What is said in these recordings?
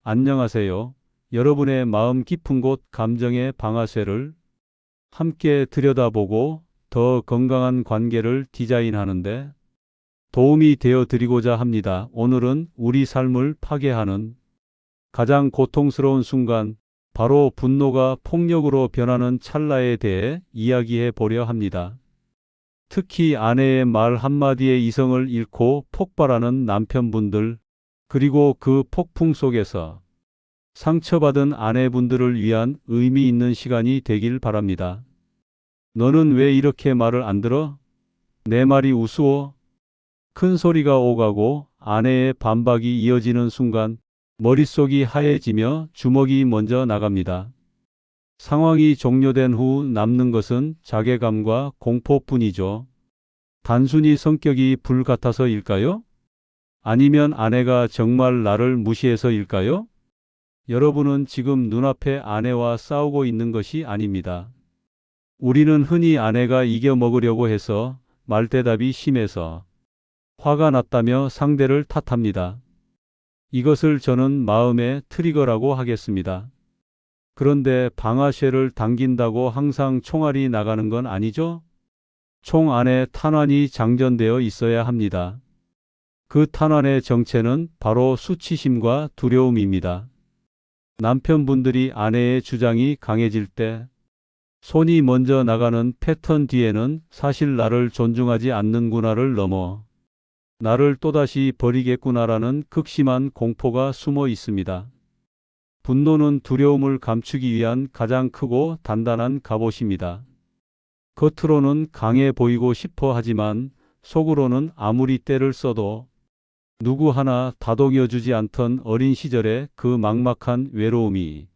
안녕하세요. 여러분의 마음 깊은 곳 감정의 방아쇠를 함께 들여다보고 더 건강한 관계를 디자인하는데 도움이 되어 드리고자 합니다. 오늘은 우리 삶을 파괴하는 가장 고통스러운 순간, 바로 분노가 폭력으로 변하는 찰나에 대해 이야기해 보려 합니다. 특히 아내의 말 한마디에 이성을 잃고 폭발하는 남편분들, 그리고 그 폭풍 속에서 상처받은 아내분들을 위한 의미 있는 시간이 되길 바랍니다. 너는 왜 이렇게 말을 안 들어? 내 말이 우스워? 큰 소리가 오가고 아내의 반박이 이어지는 순간 머릿속이 하얘지며 주먹이 먼저 나갑니다. 상황이 종료된 후 남는 것은 자괴감과 공포뿐이죠. 단순히 성격이 불같아서일까요? 아니면 아내가 정말 나를 무시해서일까요? 여러분은 지금 눈앞에 아내와 싸우고 있는 것이 아닙니다. 우리는 흔히 아내가 이겨먹으려고 해서, 말대답이 심해서, 화가 났다며 상대를 탓합니다. 이것을 저는 마음의 트리거라고 하겠습니다. 그런데 방아쇠를 당긴다고 항상 총알이 나가는 건 아니죠? 총 안에 탄환이 장전되어 있어야 합니다. 그 탄환의 정체는 바로 수치심과 두려움입니다. 남편분들이 아내의 주장이 강해질 때 손이 먼저 나가는 패턴 뒤에는 사실 나를 존중하지 않는구나를 넘어 나를 또다시 버리겠구나라는 극심한 공포가 숨어 있습니다. 분노는 두려움을 감추기 위한 가장 크고 단단한 갑옷입니다. 겉으로는 강해 보이고 싶어 하지만 속으로는 아무리 때를 써도 누구 하나 다독여주지 않던 어린 시절의 그 막막한 외로움이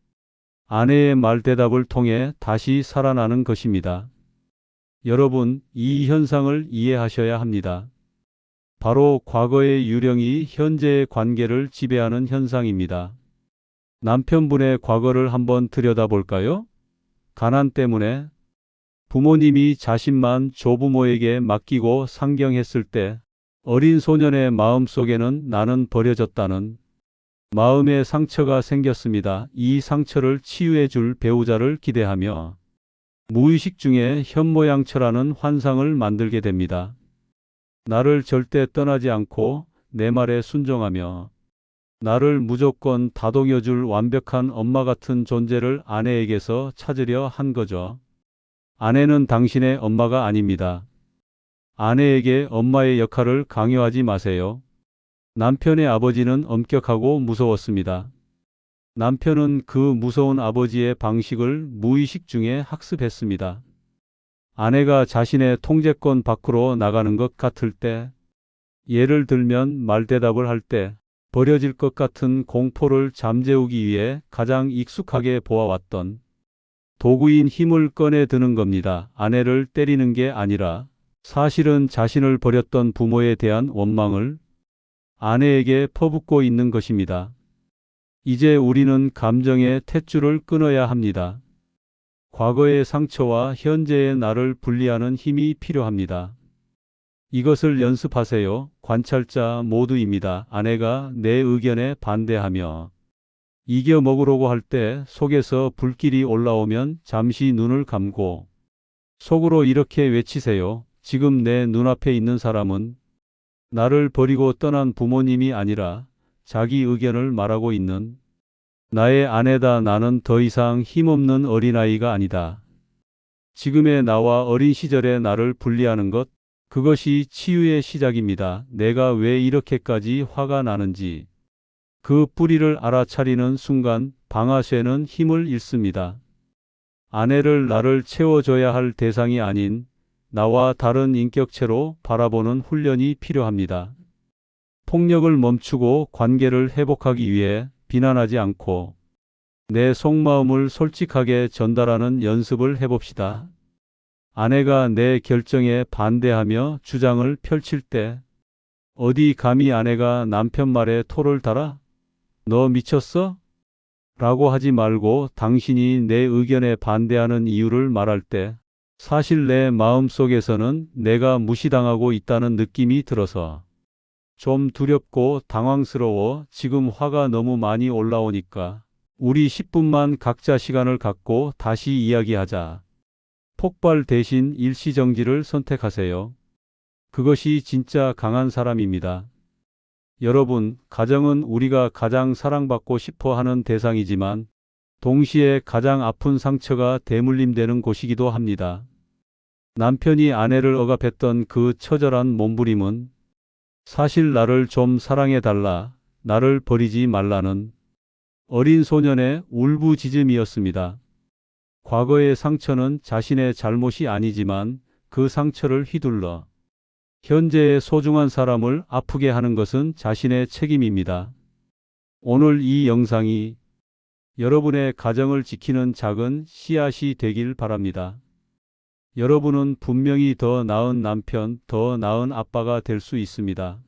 아내의 말대답을 통해 다시 살아나는 것입니다. 여러분, 이 현상을 이해하셔야 합니다. 바로 과거의 유령이 현재의 관계를 지배하는 현상입니다. 남편분의 과거를 한번 들여다볼까요? 가난 때문에 부모님이 자신만 조부모에게 맡기고 상경했을 때 어린 소년의 마음속에는 나는 버려졌다는 마음의 상처가 생겼습니다. 이 상처를 치유해 줄 배우자를 기대하며 무의식 중에 현모양처라는 환상을 만들게 됩니다. 나를 절대 떠나지 않고 내 말에 순종하며 나를 무조건 다독여 줄 완벽한 엄마 같은 존재를 아내에게서 찾으려 한 거죠. 아내는 당신의 엄마가 아닙니다. 아내에게 엄마의 역할을 강요하지 마세요. 남편의 아버지는 엄격하고 무서웠습니다. 남편은 그 무서운 아버지의 방식을 무의식 중에 학습했습니다. 아내가 자신의 통제권 밖으로 나가는 것 같을 때, 예를 들면 말대답을 할 때 버려질 것 같은 공포를 잠재우기 위해 가장 익숙하게 보아왔던 도구인 힘을 꺼내 드는 겁니다. 아내를 때리는 게 아니라 사실은 자신을 버렸던 부모에 대한 원망을 아내에게 퍼붓고 있는 것입니다. 이제 우리는 감정의 탯줄을 끊어야 합니다. 과거의 상처와 현재의 나를 분리하는 힘이 필요합니다. 이것을 연습하세요. 관찰자 모두입니다. 아내가 내 의견에 반대하며 이겨먹으려고 할 때 속에서 불길이 올라오면 잠시 눈을 감고 속으로 이렇게 외치세요. 지금 내 눈앞에 있는 사람은 나를 버리고 떠난 부모님이 아니라 자기 의견을 말하고 있는 나의 아내다. 나는 더 이상 힘없는 어린아이가 아니다. 지금의 나와 어린 시절의 나를 분리하는 것, 그것이 치유의 시작입니다. 내가 왜 이렇게까지 화가 나는지 그 뿌리를 알아차리는 순간 방아쇠는 힘을 잃습니다. 아내를 나를 채워줘야 할 대상이 아닌 나와 다른 인격체로 바라보는 훈련이 필요합니다. 폭력을 멈추고 관계를 회복하기 위해 비난하지 않고 내 속마음을 솔직하게 전달하는 연습을 해봅시다. 아내가 내 결정에 반대하며 주장을 펼칠 때 어디 감히 아내가 남편 말에 토를 달아? 너 미쳤어? 라고 하지 말고 당신이 내 의견에 반대하는 이유를 말할 때 사실 내 마음속에서는 내가 무시당하고 있다는 느낌이 들어서 좀 두렵고 당황스러워. 지금 화가 너무 많이 올라오니까 우리 10분만 각자 시간을 갖고 다시 이야기하자. 폭발 대신 일시정지를 선택하세요. 그것이 진짜 강한 사람입니다. 여러분, 가정은 우리가 가장 사랑받고 싶어 하는 대상이지만 동시에 가장 아픈 상처가 대물림되는 곳이기도 합니다. 남편이 아내를 억압했던 그 처절한 몸부림은 사실 나를 좀 사랑해달라, 나를 버리지 말라는 어린 소년의 울부짖음이었습니다. 과거의 상처는 자신의 잘못이 아니지만 그 상처를 휘둘러 현재의 소중한 사람을 아프게 하는 것은 자신의 책임입니다. 오늘 이 영상이 여러분의 가정을 지키는 작은 씨앗이 되길 바랍니다. 여러분은 분명히 더 나은 남편, 더 나은 아빠가 될 수 있습니다.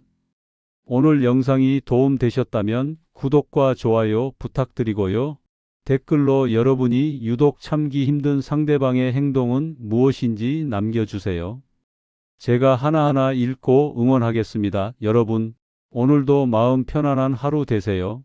오늘 영상이 도움되셨다면 구독과 좋아요 부탁드리고요. 댓글로 여러분이 유독 참기 힘든 상대방의 행동은 무엇인지 남겨주세요. 제가 하나하나 읽고 응원하겠습니다. 여러분, 오늘도 마음 편안한 하루 되세요.